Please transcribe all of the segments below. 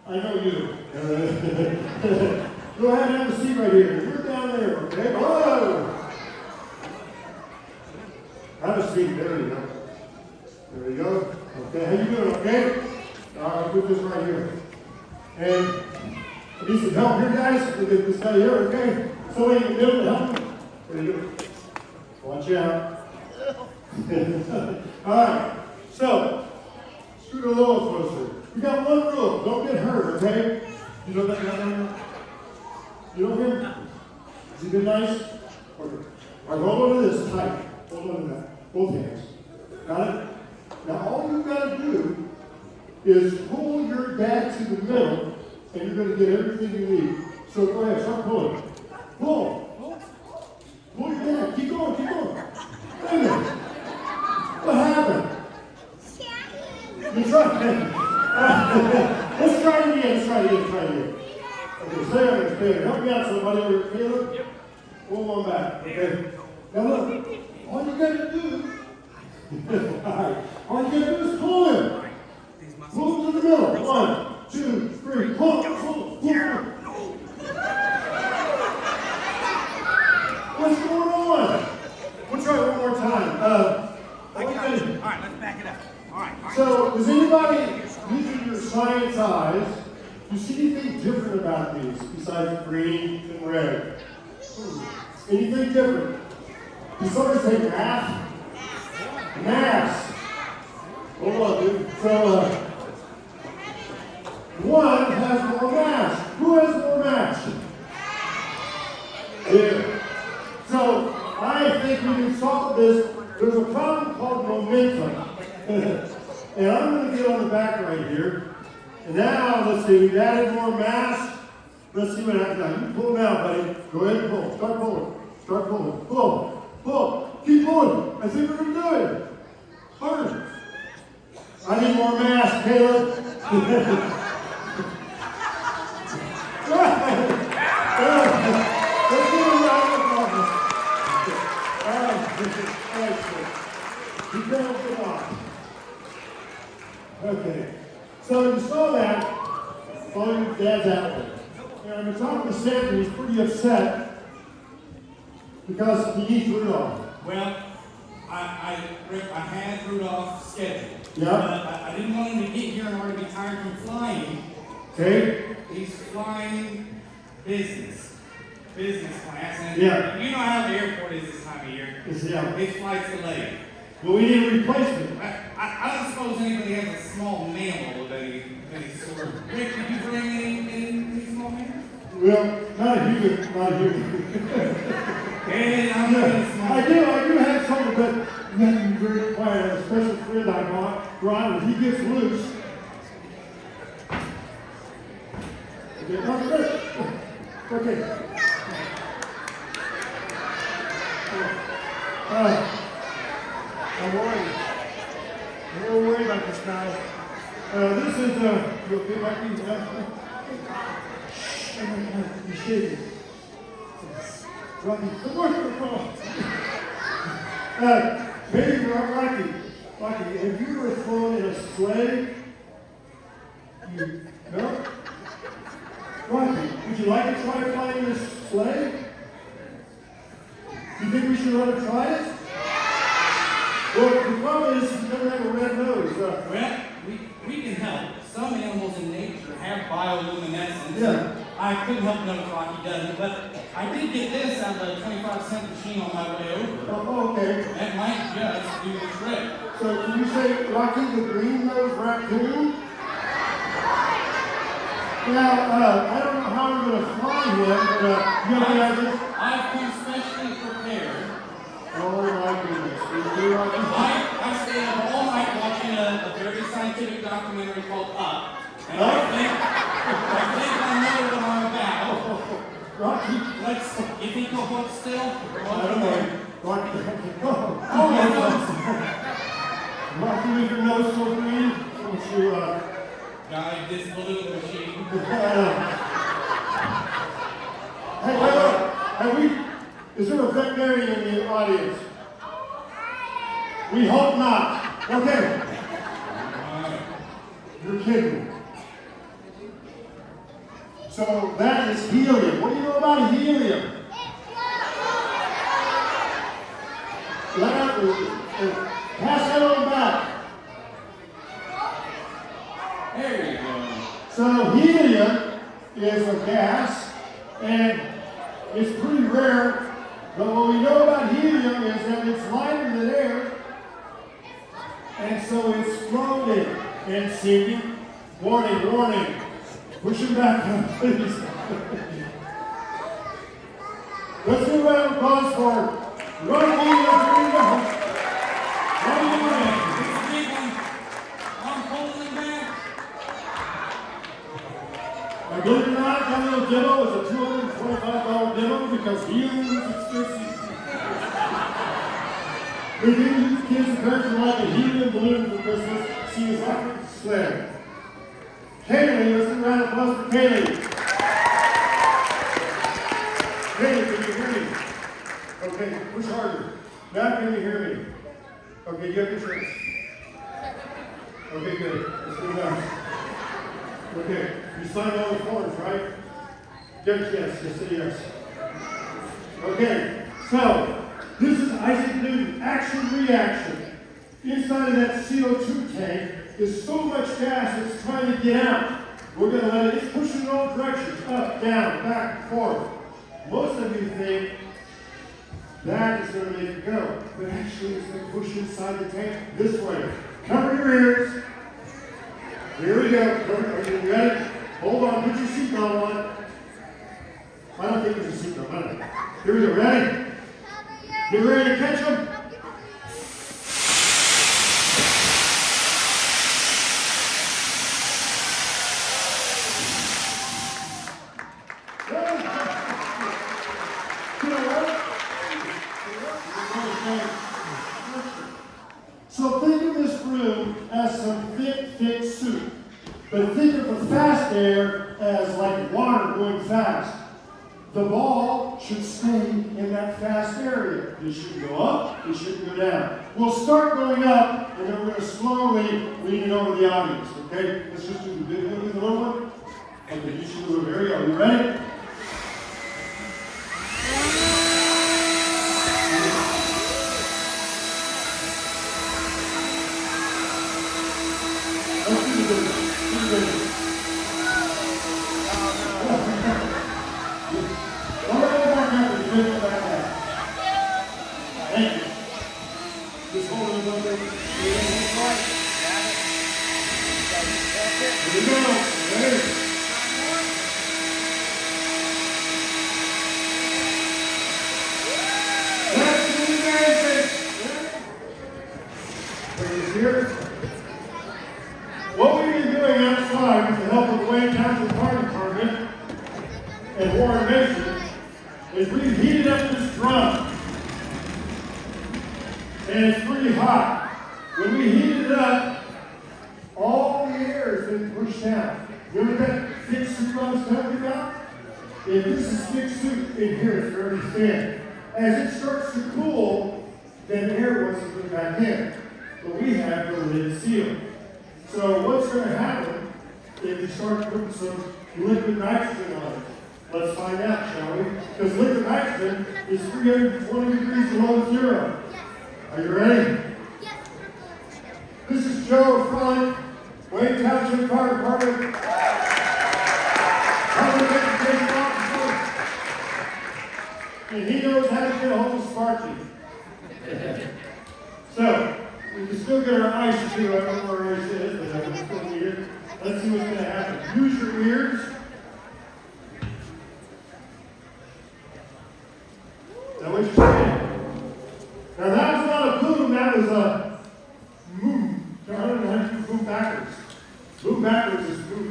I know you. Go ahead and have a seat right here. You're down there, okay? Whoa! Have a seat. There you go. There you go. Okay, how you doing, okay? I'll put this right here. And I need some help here, guys. We'll get this guy here, okay? Somebody in the middle to help me. There you go. Watch out. All right. So, scoot a little closer. We got one rule. Don't get hurt, okay? You know that guy? You know him? Has he been nice? Okay. All right, hold on to this tight. Hold on to that. Both hands. Got it? Now, all you got to do is pull your bag to the middle, and you're going to get everything you need. So go ahead, start pulling. Pull. Pull your bag. Keep going, keep going. Wait a minute. What happened? You tried. Let's try it again. Okay, stay on this, Caleb. Help me out, somebody over here, Caleb. Yep. Pull one back. Okay. Now look, all you gotta do, all you gotta do is pull him. Pull him to the middle. 1, 2, 3. Pull. What's going on? We'll try one more time. All right, let's back it up. All right. So, does anybody, using your science eyes, do you see anything different about these besides green and red? Anything different? Does somebody say math? Math. Hold on, dude. So, one has more mass. Who has more mass? Yeah. So, I think we can solve this. There's a problem called momentum. And I'm going to get on the back right here. And now, let's see, we've added more mass. Let's see what happens now. You pull now, buddy. Go ahead and pull. Start pulling. Pull. Keep pulling. I think we're going to do it. Harder. I need more mass, Caleb. Let's do a round of applause. All right. You can't get off. Okay. So you saw that. Follow your dad's out there. And I've been talking to Santa. He's pretty upset because he needs Rudolph. Well, I had Rudolph scheduled. Yeah. But I didn't want him to get here in order to be tired from flying. Okay. He's flying business class. And Yeah. you know how the airport is this time of year. Yeah. His flight's delayed. Well, we need a replacement. I don't suppose anybody has a small mammal of any sort. Rick, did you bring any small mammals? Well, not a human. Hey, I'm not small. I do have something, but you have to be very quiet. A special friend I brought, when he gets loose. Okay. I'm worried. I'm a little worried about this guy. This is, you okay, Mikey? He's shaking. Rocky, come on. Maybe Rocky, have you ever flown in a sleigh? No? Rocky, would you like to try flying in a sleigh? You think we should let him try it? Well, the problem is he doesn't have a red nose. Well, we can help. Some animals in nature have bioluminescence. Yeah. I couldn't help notice Rocky doesn't, but I did get this out of a 25-cent machine on my way over. Oh, okay. That might just do the trick. So can you say Rocky the green-nosed raccoon? Now, I don't know how we're going to fly him, but you have any ideas? I've come specially prepared. Oh my goodness. I stayed up all night watching a very scientific documentary called Up. And I think I know what I'm about. Rocky. You think he'll hold still? I don't know. Rocky. Oh my goodness. Rocky with your nose so green. Don't you, Guide this balloon machine. Hey, is there a veterinarian in the audience? We hope not. Okay. You're kidding. So that is helium. What do you know about helium? Pass that on back. There you go. So helium is a gas, and it's pretty rare, but what we know about helium is that it's lighter than air, and so it's floating and singing, warning, warning, pushing back on please. Let's do a round of applause for Ramsey. Here we go. This big one. I'm holding it back. Now, believe it or not, that little demo is a $225 demo because helium is expensive. We do use kids and parents who like a helium balloon for Christmas. See his effort sled. Kaylee, let's do a round of applause for Kaylee. Kaylee, can you hear me? Okay, push harder. Now can you hear me? Okay, you have your choice. Okay, good. Let's do that. Okay, you signed all the forms, right? Yes, say yes. Okay, so this is Isaac Newton, action-reaction. Inside of that CO2 tank is so much gas it's trying to get out. We're going to let it, it's pushing in all directions, up, down, back, and forth. Most of you think that is going to make it go, but actually it's going to push inside the tank this way. Cover your ears. Here we go. Are you ready? Hold on, put your seatbelt on. I don't think there's a seatbelt. Here we go. Ready? Get ready to catch them. So think of this room as some thick soup. But think of the fast air as like water going fast. The ball should stay in that fast area. It shouldn't go up, it shouldn't go down. We'll start going up, and then we're going to slowly lean it over the audience, okay? Let's just do the big one and the little one. Okay, you should do it. Here we go. You ready? Let's do the big one. Do the big one. Thank you. Just hold it up there. Here we go. Ready? Let's do the dancing. Ladies here. What we've been doing outside with the help of the Wayne Township Fire Department and Warren Mason is we've heated up this drum. And it's pretty hot. When we heat it up, all the air has been pushed out. Remember that thick soup I was talking about? If this is thick soup, in here it's very thin. As it starts to cool, then air wants to put back in. But we have the lid sealed. So what's going to happen if you start putting some liquid nitrogen on it? Let's find out, shall we? Because liquid nitrogen is 320 degrees below zero. Are you ready? Yes. This is Joe from Wayne Township Fire Department. And he knows how to get a hold of Sparky. So, we can still get our ice too. I don't know where our ice is, but I can still need it. Let's see what's going to happen. Use your ears. Is that what you're saying? Now that was not a boom, that was a moon. I don't know how to boom backwards. Boom backwards is boom.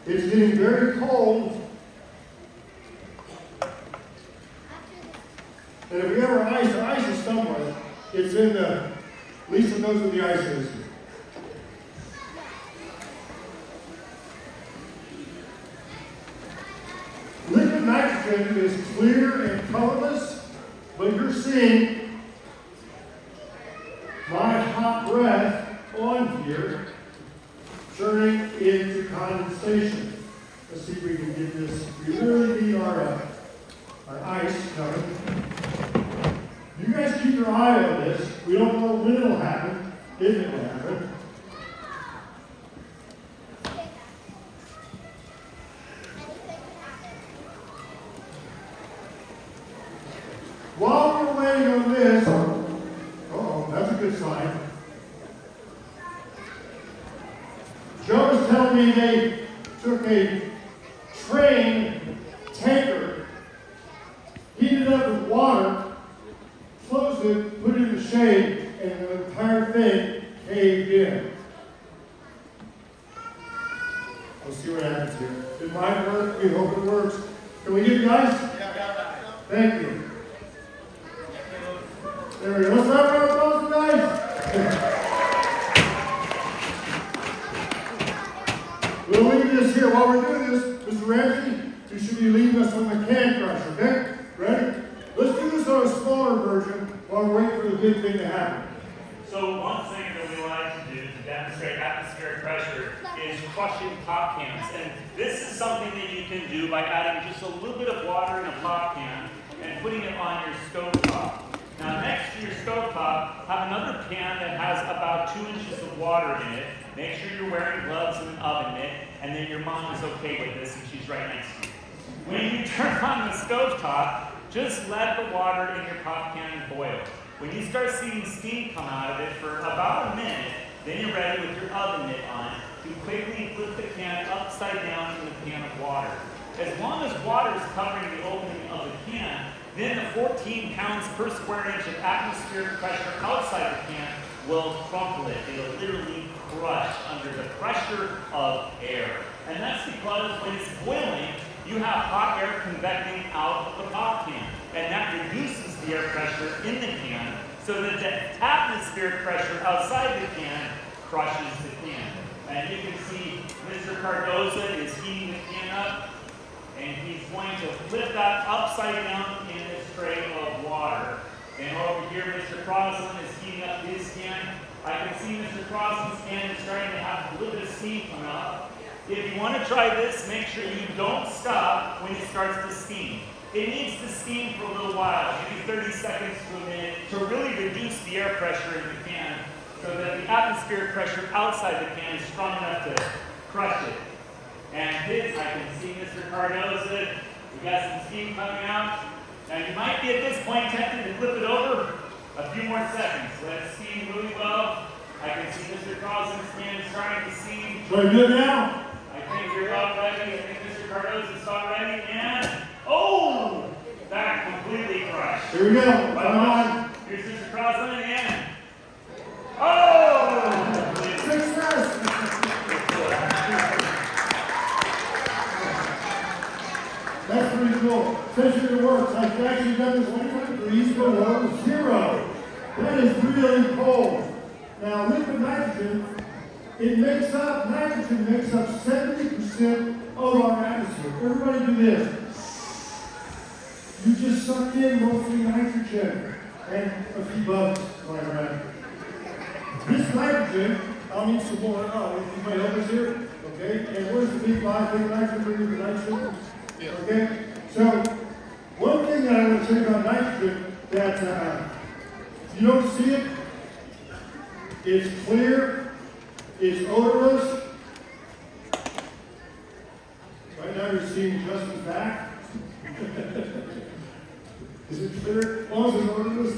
It's getting very cold. And if we ever ice is somewhere, it's in the, Lisa knows where the ice is. Liquid nitrogen is clear and colorless, but you're seeing my hot breath on here turning into condensation. Let's see if we can get this. We really need our ice coming. You guys keep your eye on this. We don't know when it'll happen, if it will happen. While we're waiting on this, uh-oh, that's a good sign. Joe was telling me they took a train tanker, heated it up with water, closed it, put it in the shade, and the entire thing caved in. We'll see what happens here. It might work. We hope it works. Can we get the ice? Yeah. Thank you. There we go. Let's have a round of applause for the ice. We'll leave this here. While we're doing this, Mr. Ramsey, you should be leading us on the can crush, okay? Ready? Let's do this on a smaller version while we're waiting for the big thing to happen. So one thing that we like to do to demonstrate atmospheric pressure is crushing pop cans. And this is something that you can do by adding just a little bit of water in a pop can and putting it on your stove top. Now next to your stove top, have another pan that has about 2 inches of water in it. Make sure you're wearing gloves and an oven mitt, and then your mom is okay with this and she's right next to you. When you turn on the stove top, just let the water in your pop can boil. When you start seeing steam come out of it for about a minute, then you're ready with your oven mitt on to quickly flip the can upside down in the pan of water. As long as water is covering the opening of the can, then the 14 pounds per square inch of atmospheric pressure outside the can will crumple it. It'll literally crush under the pressure of air. And that's because when it's boiling, you have hot air convecting out of the pop can. And that reduces the air pressure in the can so that the atmospheric pressure outside the can crushes the can. And you can see Mr. Cardoza is heating the can up, and he's going to flip that upside down in this tray of water. And over here, Mr. Crosslin is heating up his can. I can see Mr. Crosslin's can is starting to have a little bit of steam come up. If you want to try this, make sure you don't stop when it starts to steam. It needs to steam for a little while, maybe 30 seconds to a minute, to really reduce the air pressure in the can so that the atmospheric pressure outside the can is strong enough to crush it. And this, I can see Mr. Cardoza, we got some steam coming out. Now you might be at this point tempted to flip it over a few more seconds. Let it steam really well. I can see Mr. Croslin's can is starting to steam. So good now? I think you're about ready. I think Mr. Cardoza's about ready. And, oh, that completely crushed. Here we go. Come on. Here's Mr. Crosslin and, oh! Success. That's pretty cool. Especially it works. I've actually done this 100 degrees below zero. That is really cold. Now, liquid nitrogen, nitrogen makes up 70% of our atmosphere. Everybody do this. You just suck in mostly nitrogen and a few bubbles flying around. This nitrogen, I'll need some more. Anybody help us here? Okay, and where's the big five big nitrogen in the nitrogen? Okay, so one thing that I want to say about nitrogen that you don't see it, it's clear, it's odorless. Right now you're seeing Justin's back. Is it clear? As long as it's odorless.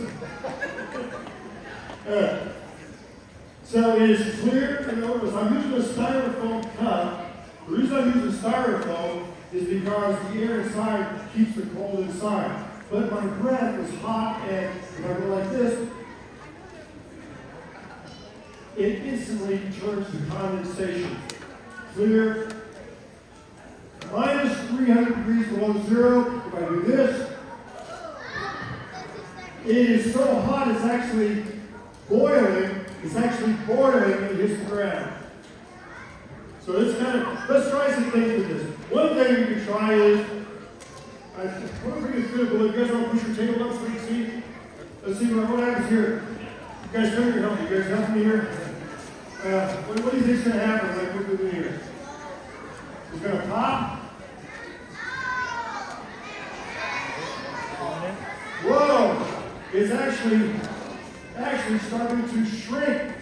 So it is clear and odorless. I'm using a styrofoam cup. The reason I'm using styrofoam is because the air inside keeps the cold inside. But my breath is hot, and if I go like this, it instantly turns to condensation. Clear. Minus 300 degrees below zero. If I do this, it is so hot it's actually boiling. It's actually boiling when it hits the ground. So it's let's try some things with this. One thing you can try is, I don't think it's good, but you guys want to push your table up so you can see? Let's see what happens here. You guys turn your help. You guys help me here? What do you think is going to happen when I put it in here? It's going to pop. Whoa! It's actually starting to shrink.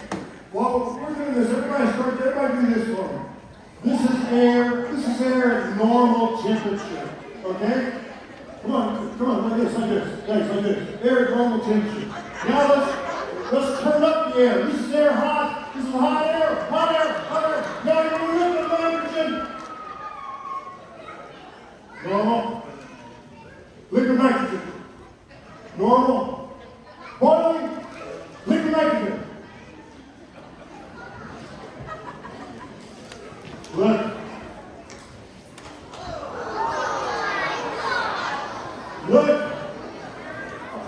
While we're doing this, everybody do this for me. This is air at normal temperature. Okay? Come on, like this. Guys, like this. Air at normal temperature. Now let's turn up the air. This is air hot. This is hot air. Now you're moving up the nitrogen. Normal. Liquid nitrogen. Normal. Boiling. Liquid nitrogen. Look.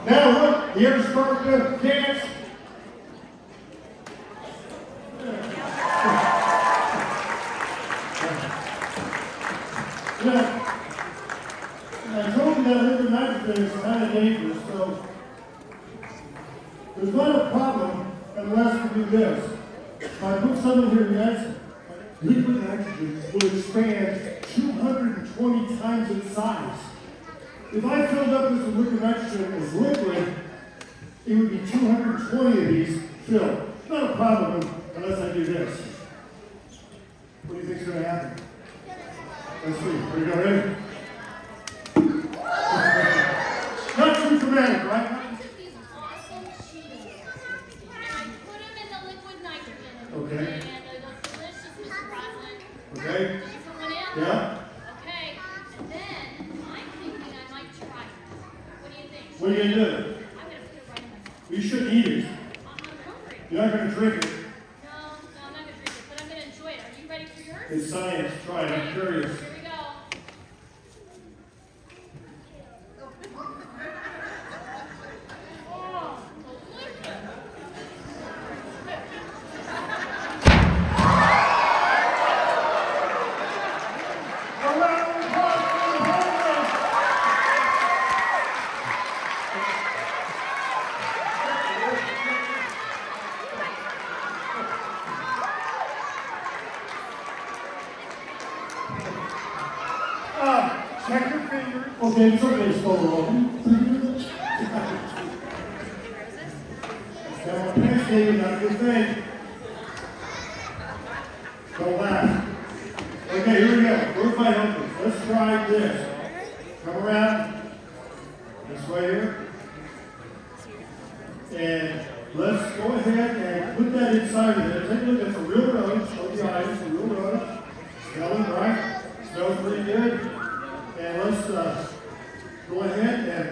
Now look. The air starting to dance. I told you that liquid nitrogen is kind of dangerous, so there's not a problem unless we do this. If I put something here next, liquid nitrogen will expand 220 times its size. If I filled up this with liquid nitrogen as liquid, it would be 220 of these filled. It's not a problem unless I do this. What do you think is going to happen? Let's see. Here we go. Ready? Not too dramatic, right? These awesome cheese. I put them in the liquid nitrogen. Okay. And they're delicious, Mr. Crosslin. Okay. You put one in? Yeah. Okay. And then I'm thinking I might try it. What do you think? What are you going to do? I'm going to put it right in my mouth. You shouldn't eat it. I'm hungry. You're not going to drink it. No, I'm not going to drink it, but I'm going to enjoy it. Are you ready for yours? It's science. Try it. I'm curious. Here we go. Oh, delicious. Check your fingers. Okay, it's okay, slow Now, next thing, not a good thing. Don't laugh. Okay, here we go. Where's my helpers? Let's try this. Come around. This way here. And let's go ahead and put that inside of it. Take a look. It's a real rose. Show the eyes. It's a real rose. Smelling right. Smells pretty good. And let's go ahead and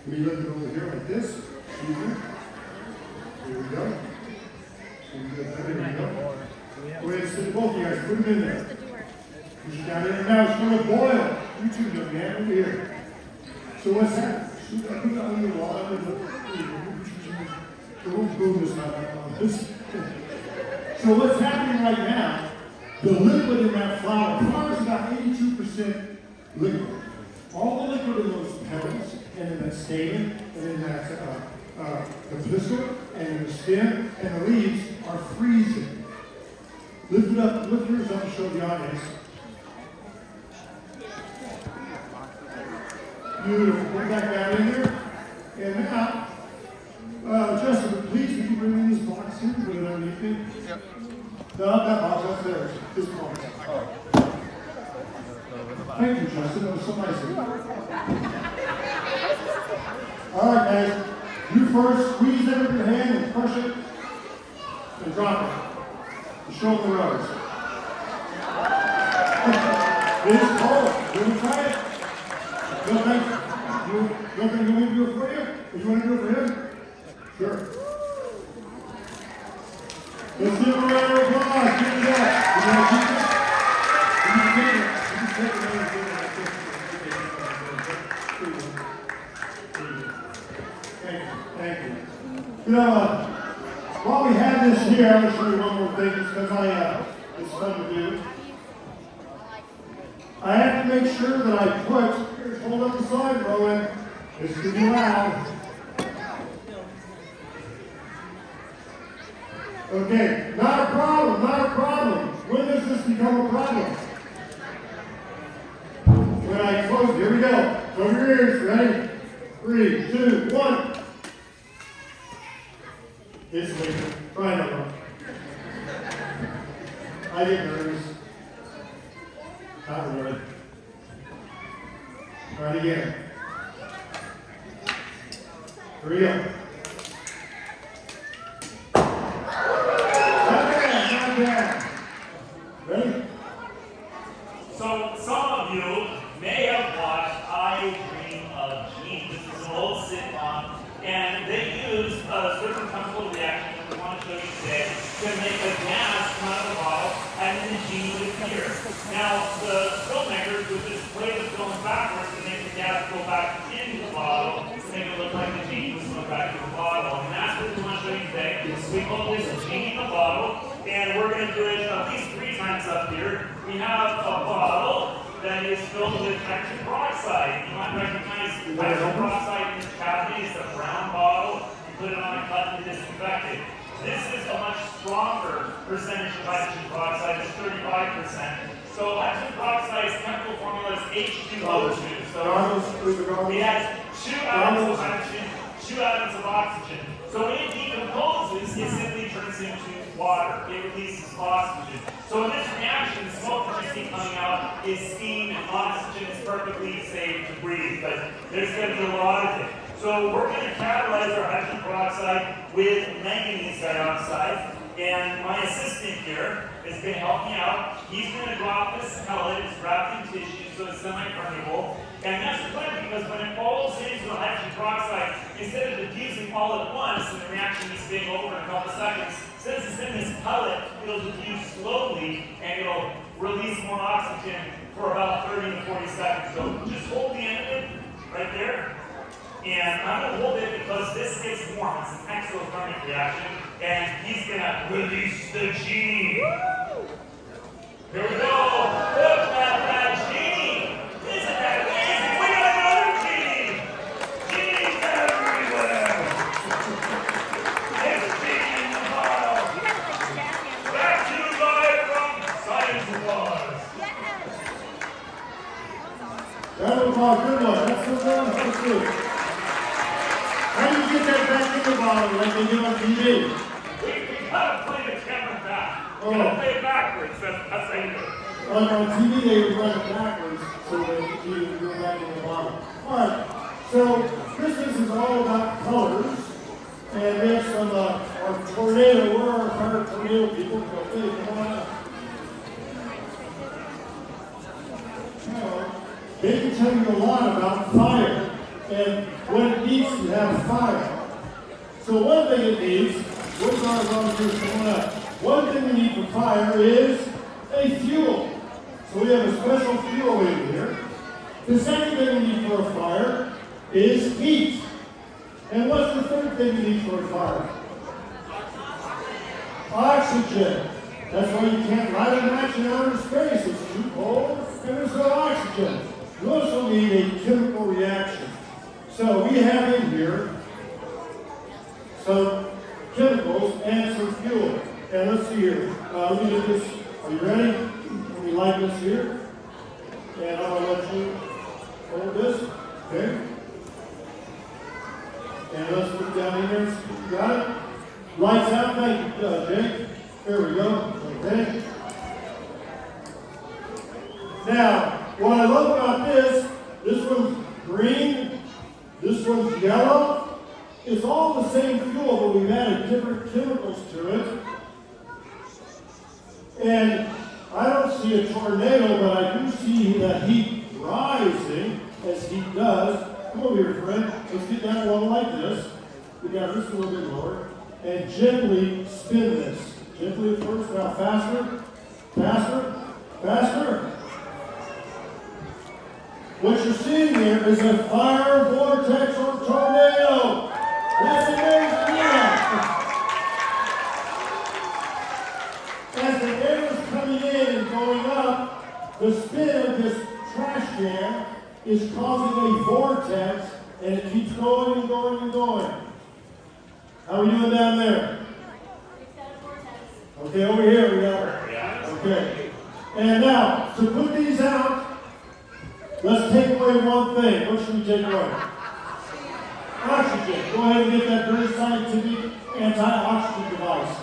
we look it over here like this. Excuse me. Here we go. Here we go. Go ahead and stick both of you guys. Put them in there. Push it down in. Now it's going to boil. You two look, man. Over here. So what's that? Shoot that put that on the wall. Don't boom this time. So what's happening right now, the liquid in that flour is about 82% liquid. All the liquid in those petals, and in that stamen, and in that the pistil, and in the stem, and the leaves are freezing. Lift it up, lift yours up to show the audience. Beautiful. Put that down in there. And now, Justin, please, would you bring in this box here? Put it underneath me. Yep. No, that box up there. This box. Oh. Thank you, Justin. That was so nice of you. All right, guys. You first squeeze it with your hand and crush it and drop it. To show the rose. It is cold. You want to try it? No, thank you. You want me to do it for you? Or you want to do it for him? Sure. Let's give a round of applause. Give it up. You want to keep it? You can take it. You can take it. Thank you. You know, while we have this here, I want to show you one more thing just because it's fun to do. I have to make sure that I put, hold up the side, Rowan. This is too loud. Okay, not a problem, not a problem. When does this become a problem? your eyes closed. Here we go. Cover your ears. Ready? 3, 2, 1. It's me. Try another one. I get nervous. Not really. Try it again. Here we go. Not bad. Ready? So some of you may have watched I Dream of Jeannie. This is an old sitcom, and they use a certain chemical reaction that we want to show you today to make a gas come out of the bottle, and then the genie would appear. Now, the filmmakers would just play the film backwards to make the gas go back into the bottle to make it look like the genie was going back into the bottle. And that's what we want to show you today. We call this a genie in a bottle, and we're going to do it at least 3 times up here. We have a bottle that is filled with hydrogen peroxide. You might recognize hydrogen peroxide in this cavity. It's a brown bottle. You put it on a cut and disinfect it. This is a much stronger percentage of hydrogen peroxide. It's 35%. So hydrogen peroxide's chemical formula is H2O2. So it has 2 atoms of hydrogen, 2 atoms of oxygen. So when it decomposes, it simply turns into water. It releases oxygen. So in this reaction, the smoke that you see coming out is steam, and oxygen is perfectly safe to breathe, but there's going to be a lot of it. So we're going to catalyze our hydrogen peroxide with manganese dioxide, and my assistant here is going to help me out. He's going to drop this pellet. It's wrapped in tissue, so it's semi-permeable. And that's good because when it falls into the hydrogen peroxide, instead of diffusing all at once and the reaction is being over in a couple seconds, since it's in this pellet, it'll diffuse slowly and it'll release more oxygen for about 30 to 40 seconds. So just hold the end of it right there. And I'm going to hold it because this gets warm. It's an exothermic reaction. And he's going to release the genie. Here we go. Look at that genie. Isn't that amazing? We got another genie. Genies everywhere. There's a genie in the bottle. Back to you live from Science Claus. That was a good one. That's the one. That's good. How do you get that back in the bottle like they do on TV? We gotta play the camera back. We gotta play it backwards. That's how you do it. On TV, they would run it backwards so that you can go back in the bottle. All right. So Christmas is all about colors, and we have some our tornado. Where are our tornado people? Okay, come on up. Now, they can tell you a lot about fire and what it needs to have fire. So one thing it needs, what's our volunteers coming up? One thing we need for fire is a fuel. So we have a special fuel in here. The second thing we need for a fire is heat. And what's the third thing we need for a fire? Oxygen. That's why you can't light a match in outer space. It's too cold and there's no oxygen. You also need a chemical reaction. So we have in here some chemicals and some fuel. And let's see here. Let me do this. Are you ready? Let me light this here. And I'm going to let you hold this. Okay? And let's put it down in here. You got it? Lights out. Thank you, Jake. There we go. Okay. Now, what I love about this one's green, this one's yellow. It's all the same fuel, but we've added different chemicals to it. And I don't see a tornado, but I do see the heat rising as heat does. Come over here, friend. Let's get that one like this. We got this a little bit lower. And gently spin this. Gently at first. Now faster. Faster. Faster. What you're seeing here is a fire, vortex, or tornado. That's amazing. Yeah. As the air is coming in and going up, the spin of this trash can is causing a vortex, and it keeps going and going and going. How are we doing down there? Okay, over here we are. Okay. And now, to put these out, Let's take away one thing. What should we take away? Oxygen. Go ahead and get that very scientific anti-oxygen device.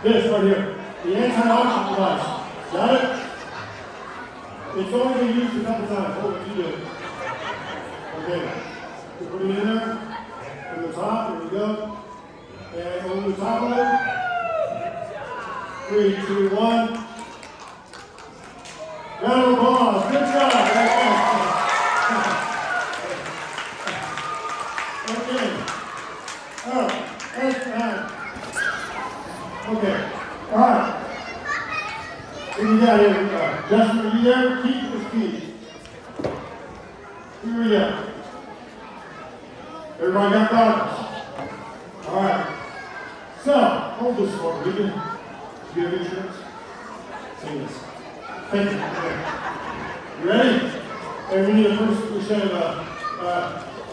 This right here. The anti-oxygen device. Got it? It's only been used a couple times. Hold it, you do it. Okay. You put it in there. From the top, here we go. And over the top of it. 3, 2, 1. Round of applause. Good job. Okay. All right. Okay. All right. What do you got here? Justin, are you there? Keith or Steve? Here we go. Everybody got bottles? All right. So, hold this for me. Do you have insurance? Sing this. Thank you. Okay. You ready? And we need a first set of,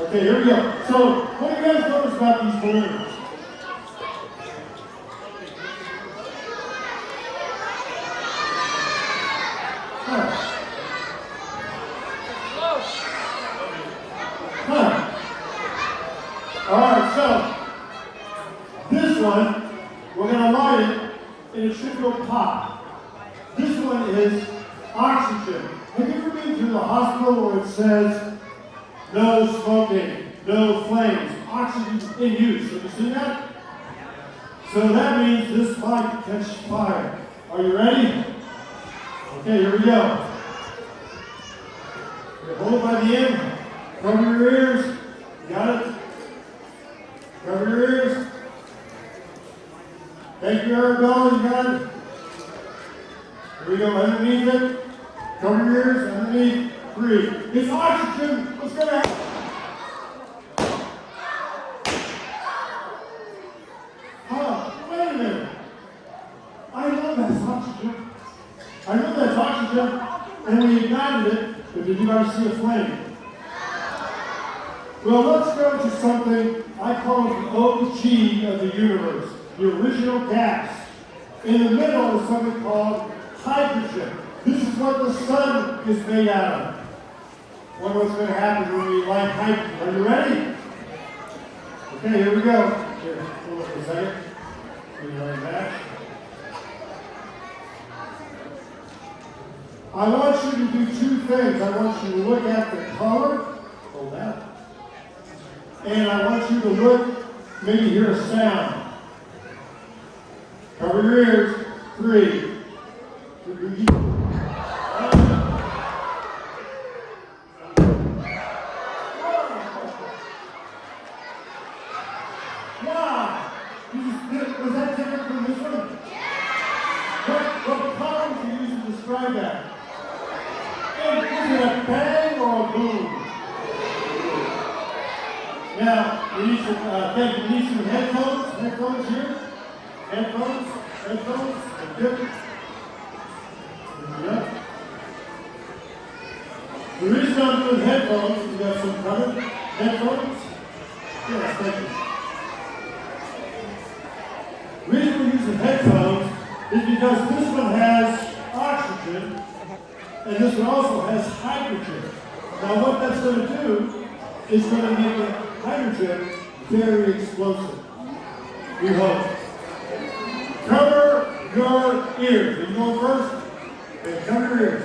okay, here we go. So, what do you guys notice about these balloons? Alright, so this one, we're going to light it and it should go pop. This one is oxygen. Have you ever been to the hospital where it says no smoking, no flames, oxygen in use? Have you seen that? So that means this might catch fire. Are you ready? Okay, here we go. Hold it by the end. Cover your ears. Got it? Cover your ears. Thank you, Arabella. You got it? Here we go. Underneath it. Cover your ears. Underneath. Breathe. It's oxygen. What's going to happen? Oh, wait a minute. I know that's oxygen. I know that's oxygen. And we ignited it. But did you ever see a flame? Well, let's go to something I call the OG of the universe, the original gas. In the middle is something called hydrogen. This is what the sun is made out of. Wonder what's going to happen when we light hydrogen. Are you ready? Okay, here we go. Here, hold on for a second. Bring it right back. I want you to do two things. I want you to look at the color. Hold that. And I want you to look, maybe hear a sound. Cover your ears. 3. Wow! Was that different from this one? What color would you use to describe that? Is it a bang or a boom? Now, we need some headphones. Headphones here. Headphones. Good. Yep. The reason I'm doing headphones is we got some coming. Headphones. Yes, thank you. The reason we're using headphones is because this one has oxygen and this one also has hydrogen. Now what that's going to do is going to make the hydrogen very explosive. We hope. Cover your ears. Are you going first? Okay, cover your ears.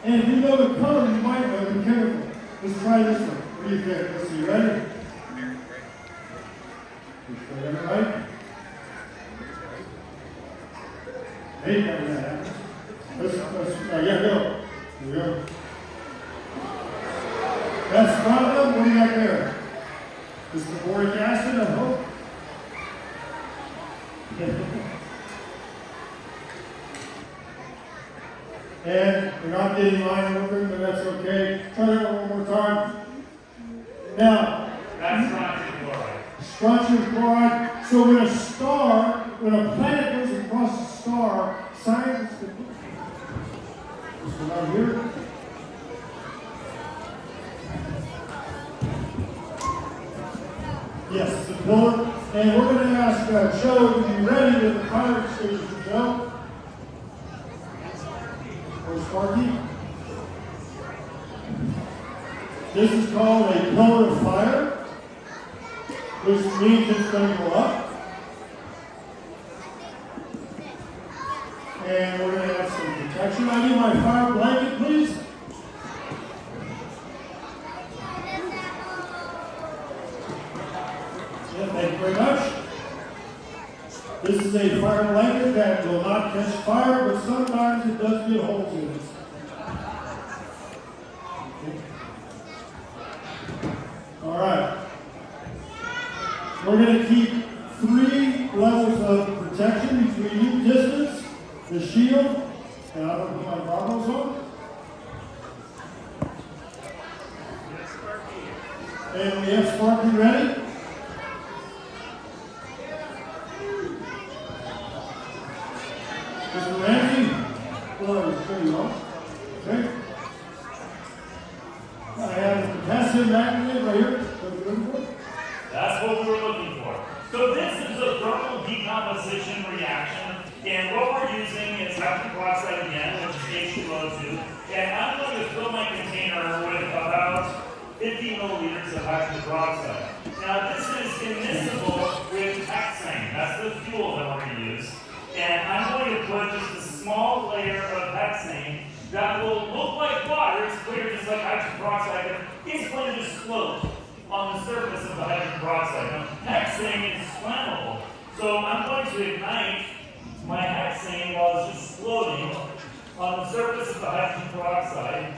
And if you know the color, you might know the chemical. Let's try this one. What do you think? Let's see. Ready? Right? Hey, that happens. Let's yeah, go. Here we go. That's Scotland. What do you got there? This is the boric acid, I hope. And you're not getting line working, but that's okay. Try that one more time. Now, That's strontium chloride. strontium chloride. So when a planet goes across a star, scientists can put this one out here. Yes, it's a pillar. And we're going to ask Joe to be ready with the fire extinguisher, Joe. Or Sparky. This is called a pillar of fire, which means it's going to go up. And we're going to have some protection. I need my fire blanket, please. Yeah, thank you very much. This is a fire blanket that will not catch fire, but sometimes it does get holes in it. All right. We're going to keep 3 levels of protection between you, distance, the shield, and I'm going to put my goggles on. And we have Sparky ready. Mr. Ramsey, there you are. Okay. I have a potassium magnet right here. What are you looking for? That's what we were looking for. So this is a thermal decomposition reaction, and what we're using is hydrogen peroxide again, which is H2O2, and I'm going to fill my container with about 50 milliliters of hydrogen peroxide. Now this is immiscible with hexane. That's the fuel that we're going to use. And I'm going to put just a small layer of hexane that will look like water. It's clear, just like hydrogen peroxide, but it's going to just float on the surface of the hydrogen peroxide. Now, hexane is flammable, so I'm going to ignite my hexane while it's just floating on the surface of the hydrogen peroxide.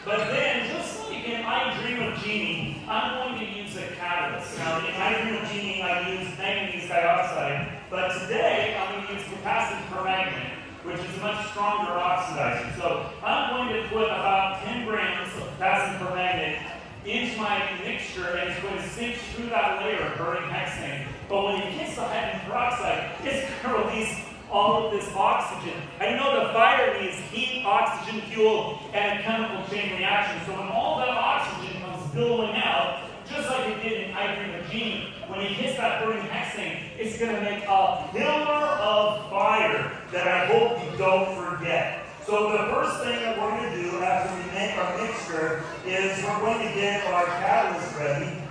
But then, just like in I Dream of Jeannie, I'm going to use a catalyst. Now, in I Dream of Jeannie, I used manganese dioxide, but today I'm going to use potassium permanganate, which is a much stronger oxidizer. So I'm going to put about 10 grams of potassium permanganate into my mixture, and it's going to sink through that layer of burning hexane. But when it hits the hydrogen peroxide, it's going to release all of this oxygen. I know the fire needs heat, oxygen, fuel, and a chemical chain reaction. So when all that oxygen comes billowing out, just like it did in I Dream of Jeannie, when it hits that burning hexane, it's going to make a pillar of fire that I hope you don't forget. So the first thing that we're going to do after we make our mixture is we're going to get our catalyst ready.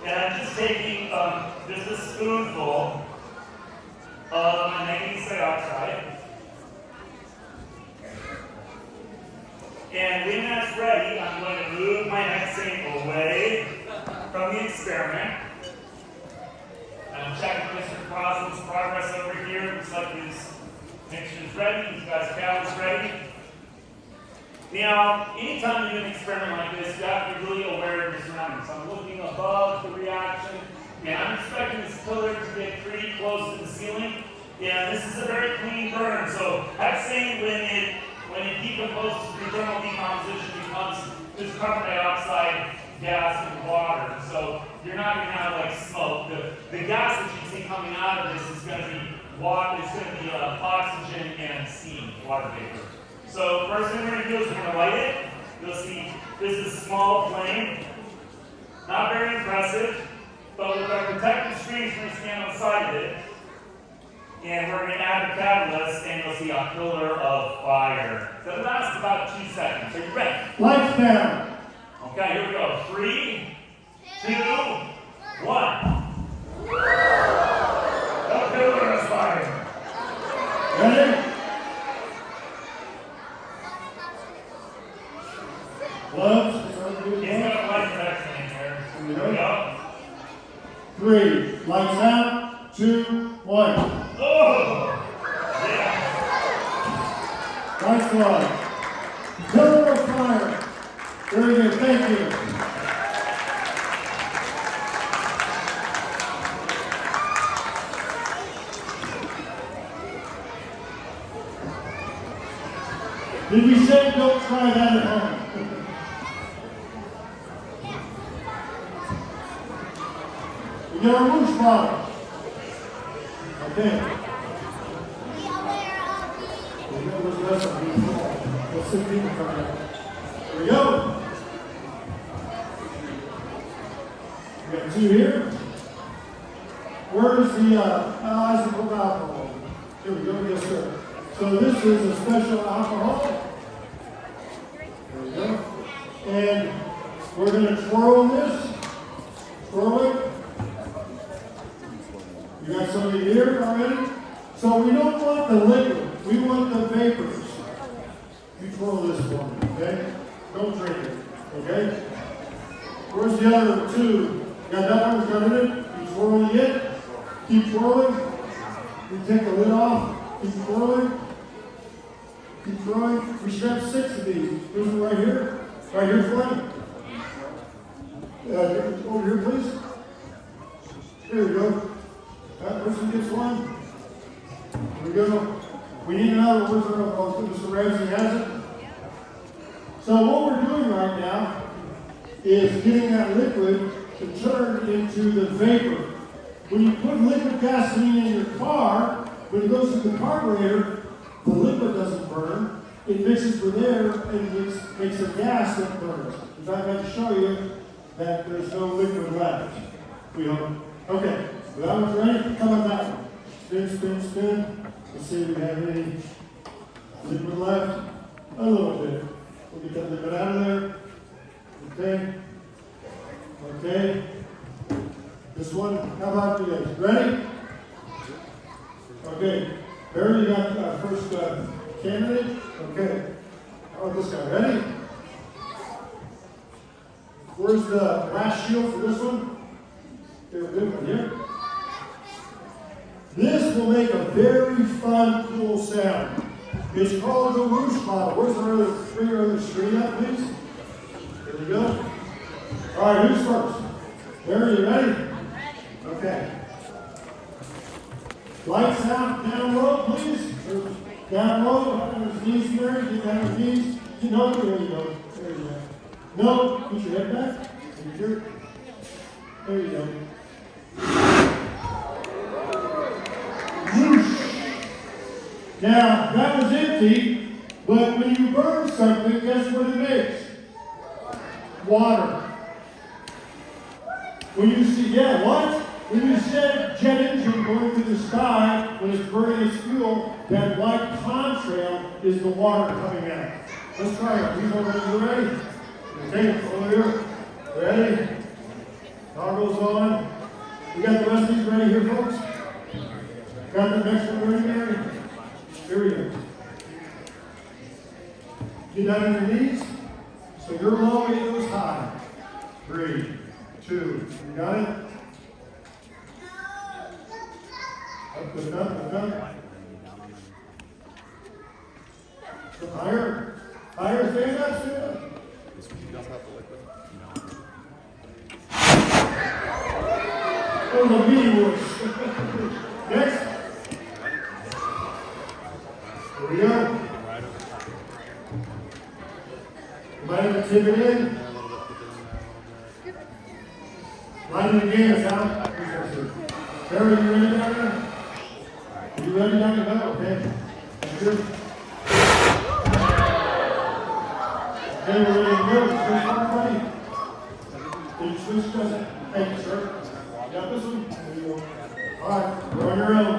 And I'm just taking just a spoonful of my manganese dioxide. And when that's ready, I'm going to move my hexane away from the experiment. I'm checking Mr. Crosslin's progress over here. Looks like his mixture's ready. He's got his catalyst ready. Now, anytime you do an experiment like this, you have to be really aware of your surroundings. I'm looking above the reaction, and I'm expecting this pillar to get pretty close to the ceiling. And this is a very clean burn. So hexane, when it decomposes through thermal decomposition, becomes just carbon dioxide, gas, and water. So you're not going to have like smoke. The gas that you see coming out of this is going to be water. It's going to be oxygen and steam, water vapor. So first thing we're going to do is we're going to light it. You'll see this is a small flame. Not very impressive, but with our protective screens, we're going to stand on the side of it. And we're going to add the catalyst, and you'll see a pillar of fire. That lasts about 2 seconds. Are you ready? Lights down. Okay, here we go. 3, 2, 1. The pillar of fire. Ready? Gloves. He's going to light the hexane here. Here we go. 3. Lights out. 2, 1. Oh! Yeah. Lights on. Pillar of fire. Very good. Thank you. Did we say don't try that at home? We got our roof bottle. Okay. Where's the rest of them? Let's see people coming up. Here we go. We got 2 here. Where's the isotope alcohol? Here we go. Yes, sir. So this is a special alcohol. There we go. And we're going to twirl this. Twirl it. You got somebody here already? So we don't want the liquid. We want the vapors. You twirl this for me, okay? Don't drink it, okay? Where's the other 2? Got that one coming in? You twirling it? Keep twirling. You take the lid off. Keep twirling. Keep twirling. We should have 6 of these. There's one right here. Right here for me. Over here, please. Here we go. That person gets one. Here we go. We need another. Where's our Mr. Ramsey has it? So what we're doing right now is getting that liquid to turn into the vapor. When you put liquid gasoline in your car, when it goes to the carburetor, the liquid doesn't burn. It mixes with air and makes a gas that burns. In fact, I can show you that there's no liquid left. We hope. Okay, so that one's ready. Come on that one. Spin, spin, spin. Let's see if we have any liquid left. A little bit. We'll get that liquid out of there. Okay. Okay. This one, how about you guys? Ready? Okay. Barry, you got first candidate? Okay. How about this guy? Ready? Where's the last shield for this one? Here, good one here. This will make a very fun, cool sound. It's called the whoosh bottle. Where's our other 3 or other screen up, please? Here we go. All right, who's first? Barry, you ready? Okay. Lights out, down low, please. Down low, on his knees, Barry. Get down his knees. No, there you go. There you go. No, put your head back. There you go. Whoosh. Now, that was empty, but when you burn something, guess what it makes? Water. When you see, yeah, what? When you said jet engine going through the sky, when it's burning its fuel, that white contrail is the water coming out. Let's try it. These over there, you ready? Okay, over here. Ready? Toggles on. We got the rest of these ready here, folks? Got the next one ready, Mary? Here we go. Get down on your knees. So you're low and it goes high. 3, 2, you got it? Up, good enough, good enough. Higher. Higher, stand up, stand up. Oh, the bee whoosh. Next. Here we go. Might have to tip it in. Line it again, Sal. Barry, you ready down there? You ready down there? Okay. Good. Okay, we're ready to go. Switch on, buddy. Did you switch to it? Thank you, sir. You got this one? There you go. All right, you're on your own.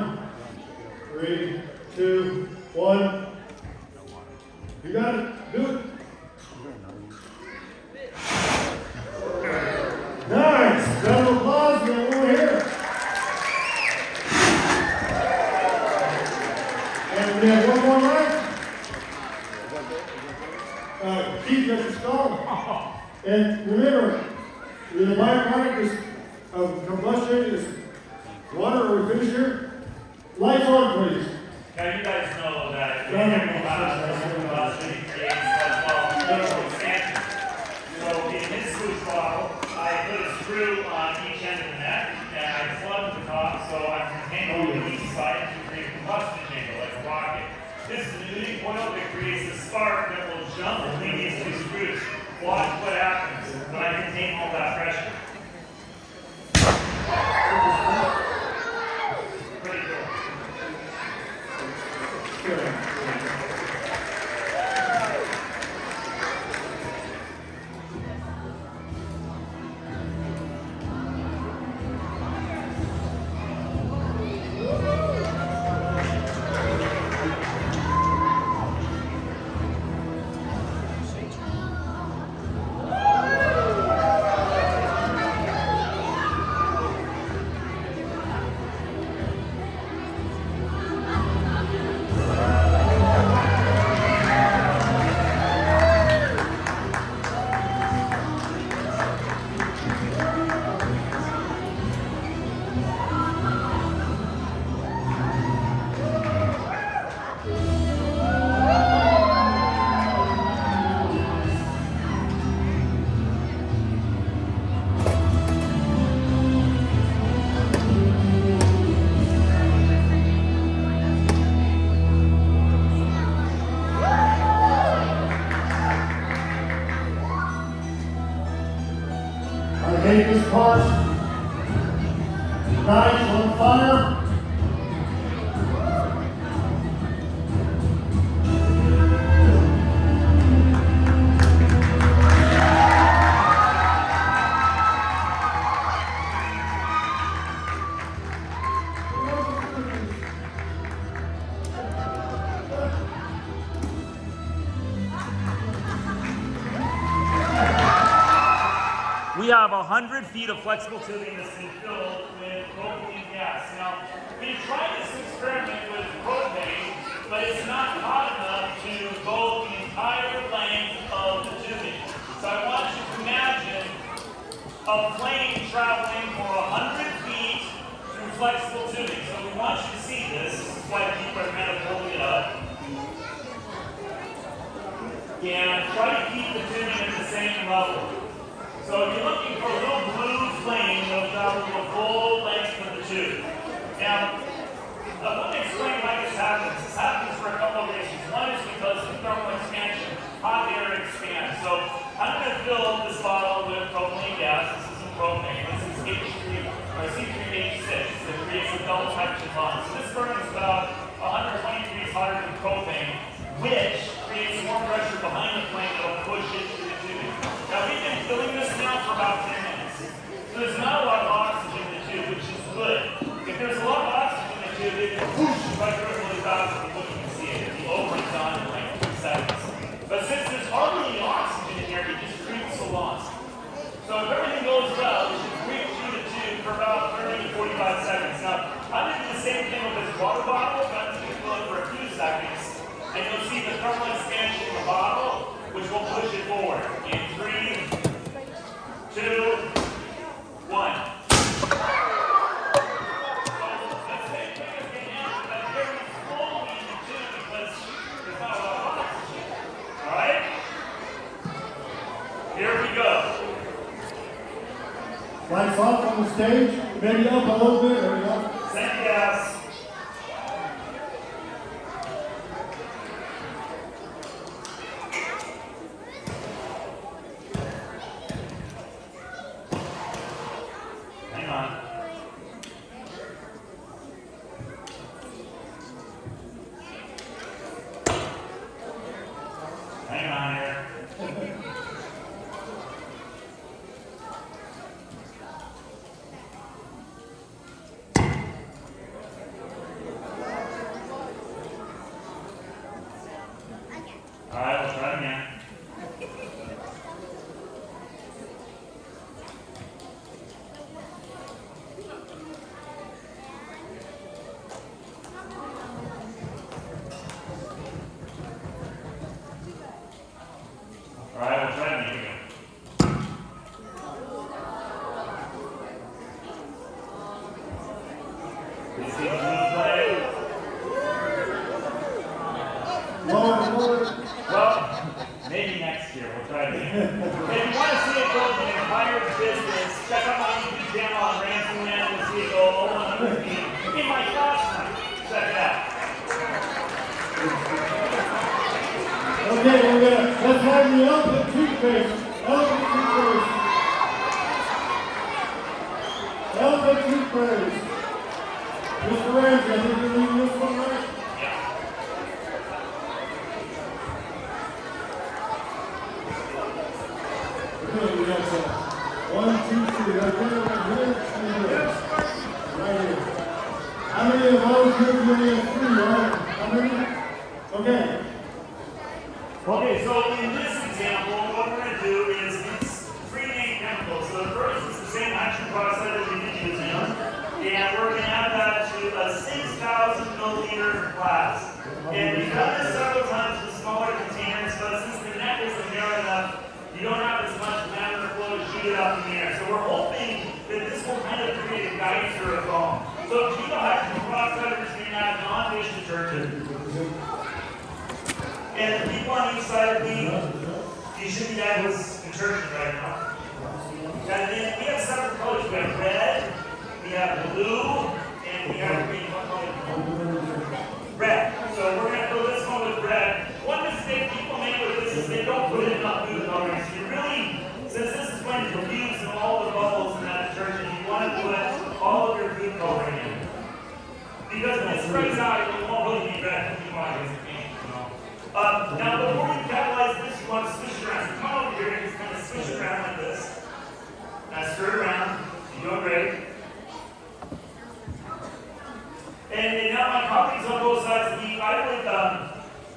3, 2, 1. You got it. Do it. Nice. Round of applause. We got one here. And we have one more right. Keith, got your skull. And remember, the byproduct of combustion is water. Are we finished here? Lights on, please. Now you guys know that combustion creates as well chemical expansion. So in this switch bottle, I put a screw on each end of the neck and I plug the top so I can hang over the east side to create a combustion chamber like a rocket. This is a new tubing coil that creates a spark that will jump between these two screws. Watch what happens when I contain all that pressure. Pretty cool. I hate this part. Knives on fire. We have 100 feet of flexible tubing that's been filled with propane gas. Now, we tried this experiment with propane, but it's not hot enough to go the entire length of the tubing. So I want you to imagine a plane traveling for 100 feet through flexible tubing. So we want you to see this. This is why I keep recommending holding it up. And try to keep the tubing at the same level. So if you're looking for a little blue flame, that'll travel the full length of the tube. Now, let me explain why this happens. This happens for a couple of reasons. One is because of thermal expansion. Hot air expands. So I'm going to fill this bottle with propylene gas. This isn't propane. This is C3H6 that creates a double hydrogen bond. So this burns about 120 degrees hotter than propane, which creates more pressure behind the flame that will push it through the tubing. Now we've been filling this now for about 10 minutes. So there's not a lot of oxygen in the tube, which is good. If there's a lot of oxygen in the tube, it can push right through it really fast and you can see it. The over is on in like 2 seconds. But since there's hardly any oxygen in here, it just creeps along. So if everything goes well, it should creep through the tube for about 30 to 45 seconds. Now, I'm going to do the same thing with this water bottle, but I'm going to fill it for a few seconds. And you'll see the thermal expansion in the bottle, which will push it forward. In 3, 2, 1. Here we go. Lights off on the stage. Maybe up a little bit. There we go. Send gas. Hang on. Hang on here. All right, let's try it again. All right, we'll try it again. You see the blue flag? Well, maybe next year we'll try it again. If you want to see it go the entire business, check out my YouTube channel on RamZland. You'll see it go over 100 feet in my classroom. Check it out. the elephant toothpaste. Elephant toothpaste. Elephant toothpaste. Mr. Ramsey, I think you're leaving this one, right? Okay, we got 1, 2, 3. Right here, right here, and here. Right here. How many of those here? You only have 3, right? How many? Okay. Okay, so in this example, what we're going to do is it's 3 main chemicals. So the first is the same action process as we did using them. And we're going to add that to a 6,000 milliliter glass. And we've done this several times with smaller containers, but since the neck isn't narrow enough, you don't have as much matter flow to shoot it up in the air. So we're hoping that this will kind of create a geyser of foam. So keto hydrogen peroxide, we're just going to add non-dish detergent. And the people on each side of me, you should be adding this detergent right now. And then we have separate colors. We have red, we have blue, and we have green. What color? Red. So we're going to fill this one with red. One mistake people make with this is they don't put in enough food coloring. So you really, since this is going to diffuse all the bubbles in that detergent, you want to put all of your food coloring in. Because when it sprays out, it won't really be red. You want to use it pink, you know. Now, before you catalyze this, you want to swish it around. So come over here and just kind of swish it around like this. Now, stir it around. You're doing great. And now my copies on both sides.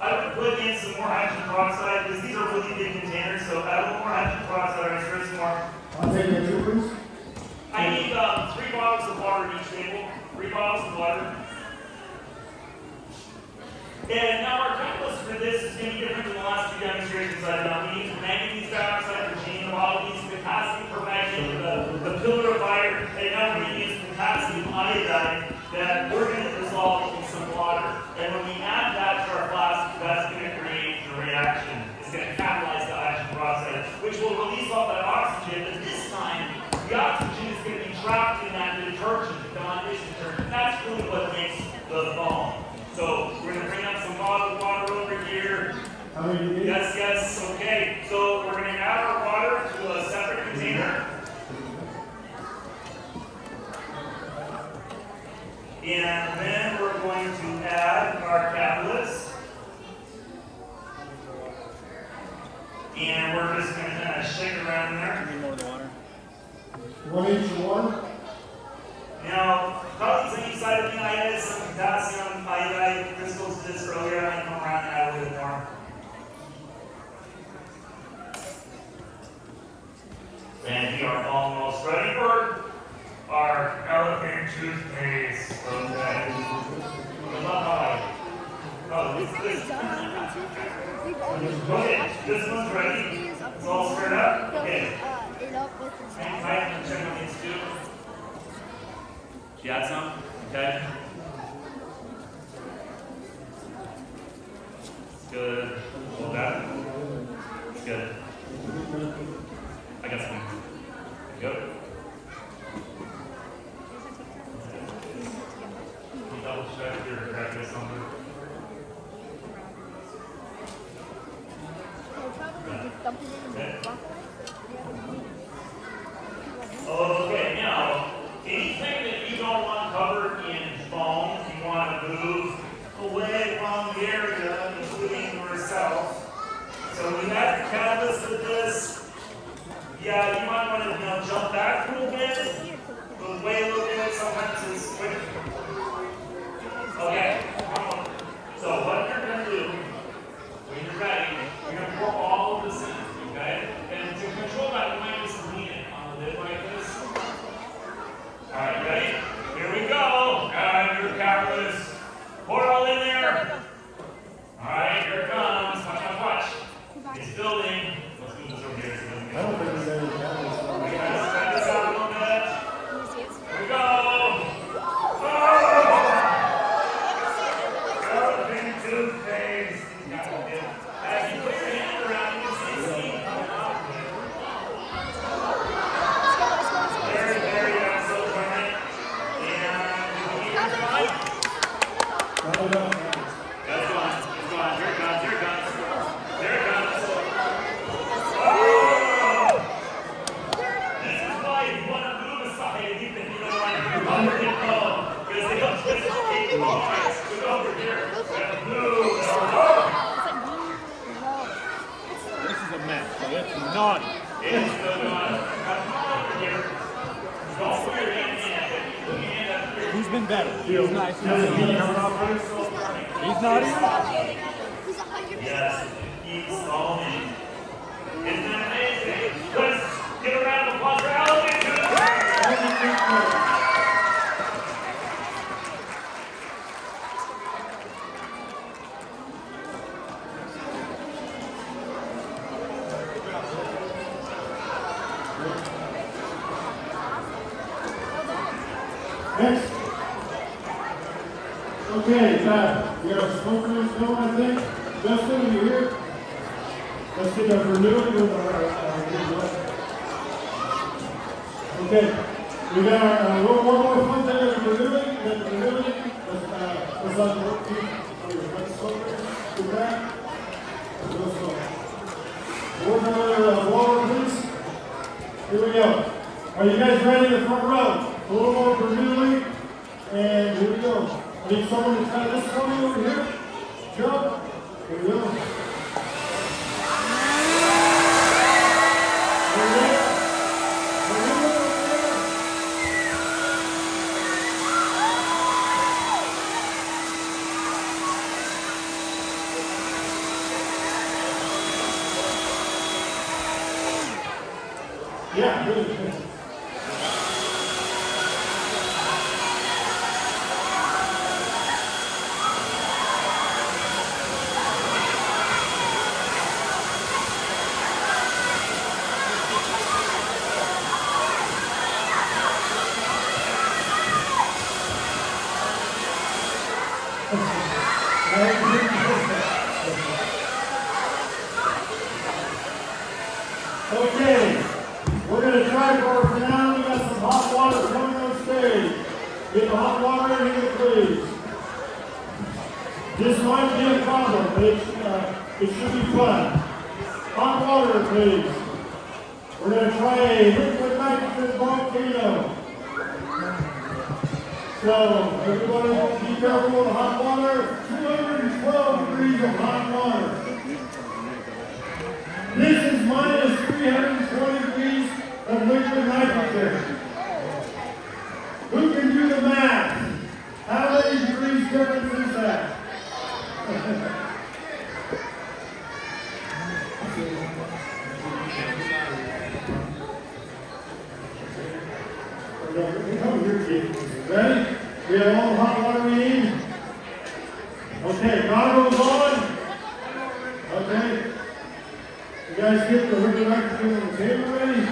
I would put in some more hydrogen peroxide because these are really big containers. So add a little more hydrogen peroxide. I stir some more. I'll take that too, please. I need 3 bottles of water at each table. 3 bottles of water. And now our catalyst for this is going to be different than the last 2 demonstrations I've done. We need some manganese dioxide for gene, a lot of these potassium permanganate, the pillar of fire, and now we're going to use potassium iodide that we're going to dissolve in some water. And when we add that to our flask, that's going to create the reaction. It's going to catalyze the hydrogen peroxide, which will release all that oxygen, but this time, the oxygen is going to be trapped in that detergent, the non-dish detergent. That's really what makes the foam. So we're going to bring up some bottled water over here. How many do you need? Yes, yes, okay. So we're going to add our water to a separate container. And then we're going to add our catalyst. And we're just going to kind of shake around there. Need more of the water. 1 inch of water. Now, probably on each side of me, I added some potassium iodide crystals to this earlier. I'm going to come around and add a little bit more. And we are almost ready for our elephant toothpaste. Okay. Okay, this one's ready. It's all stirred up. Okay. Hang tight and check on these 2. You got some? Okay. Good. Hold that. Good. I got some. There you go. Double check your correctness number. Okay, now, anything that you don't want covered in foam, you want to move away from the area, including yourself. So we have the canvas with this. Yeah, you might want to jump back a little bit, move away a little bit. Sometimes it's quick. Okay, come on. So what you're going to do, when you're ready, you're going to pour all of this in, okay? And to control that, you might just lean it on the lid like this. All right, ready? Here we go. Add your catalyst. Pour it all in there. All right, here it comes. Watch, watch, watch. It's building. Let's move this over here so it doesn't get I don't think there's any catalyst. Okay, let's try this out a little bit. Here we go. Oh! Elephant toothpaste. As you put your hand around, you can see steam coming out. Very, very so-called. And you can hear it. No, no. That's gone. It's gone. Here it comes. Here it comes. There it comes. Get over here. Get blue. This is a mess, so it's naughty. It is so naughty. Now come over here. Don't put your hand in. Put your hand up here. Who's been better? He's nice. He's naughty. Yes, he's all in. Isn't that amazing? Let's get a round of applause for Alan. Next. Okay, we got a smoke room film, I think. Justin, are you here? Let's get a renewal with okay, we got one more fun thing of renewing. Let's on the work team. Let's go back. Work on the wall, please. Here we go. Are you guys ready in the front row? A little more renewing. And here we go. I need someone to try this for me over here. Jump. Here we go. Yeah, really good. Okay, we're going to try for our finale. We got some hot water coming on stage. Get the hot water in here, please. This might be a problem, but it should be fun. Hot water, please. We're going to try a liquid nitrogen volcano. So, everybody be careful with the hot water. 212 degrees of hot water. This is minus 320 degrees of liquid nitrogen. Who can do the math? How many degrees difference is that? Ready? We have all the hot water we need. Okay, goggles on. Okay. You guys get the liquid nitrogen on the table ready?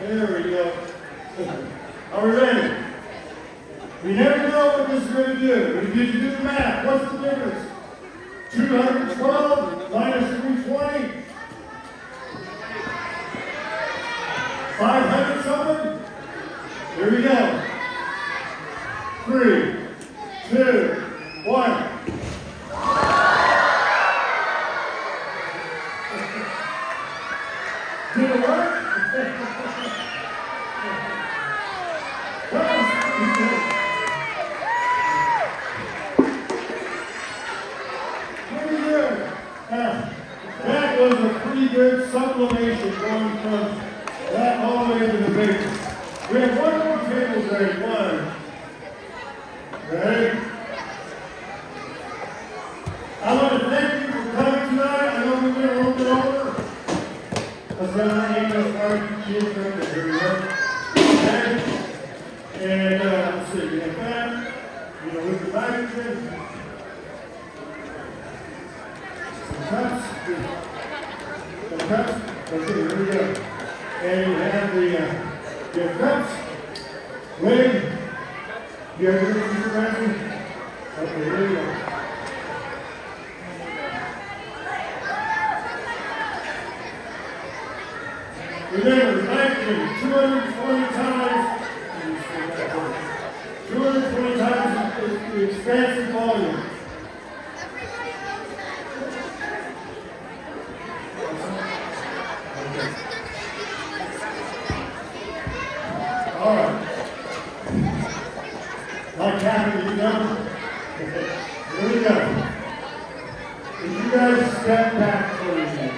There we go. Are we ready? We never know what this is going to do. Did you do the math? What's the difference? 212 minus 320? 500 something? Here we go. 3, 2, 1. Did it work? Pretty good. That was a pretty good sublimation going from that all the way to the base. We have one more table break. One. Ready? I want to thank you for coming tonight. I know we went a little bit over. Let's run our English party kids right there. Here we go. Okay. And let's see, we have that. You know, with the nitrogen. Some cups. Some cups. Okay, here we go. And you have the cups. Wait. You have your Ramsey? Okay, here we go. Remember, nitrogen, 220 times, 220 times the expansive volume. All right. Like happy, you know? Here we go. If you guys step back for a minute.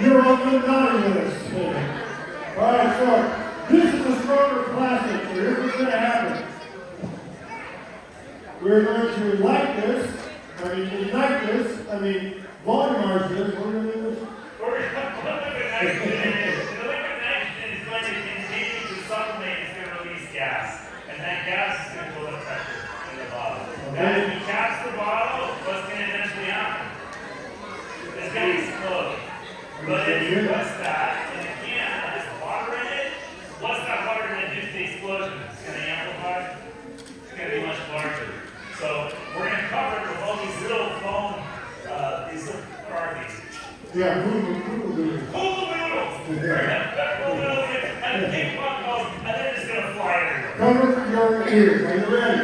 You're on the naughty list. Alright, so this is a stronger plastic, so here's what's going to happen. We're going to light this, ignite this, volumarize this, what are we going to do this? We're going to put liquid nitrogen in. The liquid nitrogen is going to continue to sublimate, it's going to release gas. And that gas is going to build up pressure in the bottle. Okay. And if you catch the bottle, what's going to eventually happen? It's going to explode. But if you twist that in a can and there's water in it, what's that water going to do to the explosion? It's going to amplify. It's going to be much larger. So we're going to cover it with all these little foam, these little, what are these? Yeah, who Hula noodles. We're going to put hula noodles in and big buckles, and they're just going to fly everywhere. cover your ears? Are you ready?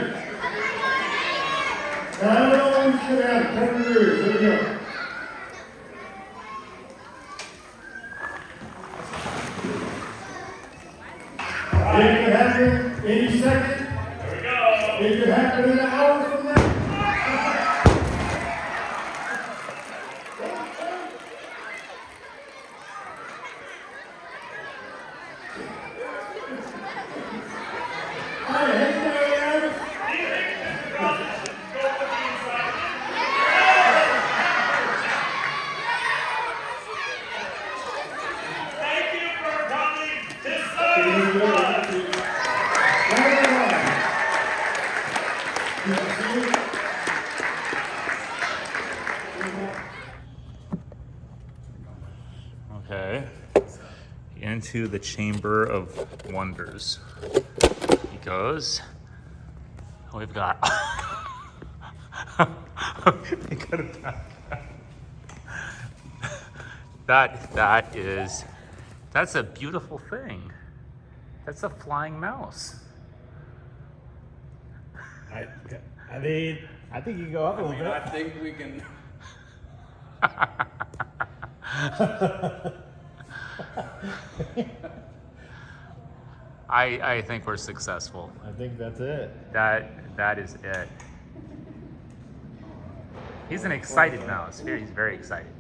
Now, I know you should have cover your ears. Here we go. It could happen any second. Here we go. It could happen in an hour from now. Hi, hey, Diane. Do you think Mr. Crosslin should go with the inside? Thank you for coming to Science Claus. Okay. Into the Chamber of Wonders he goes. We've got we got a backpack. That's a beautiful thing. That's a flying mouse. I think you can go up a little bit. I think we can. I think we're successful. I think that's it. That is it. He's an excited mouse. He's very excited.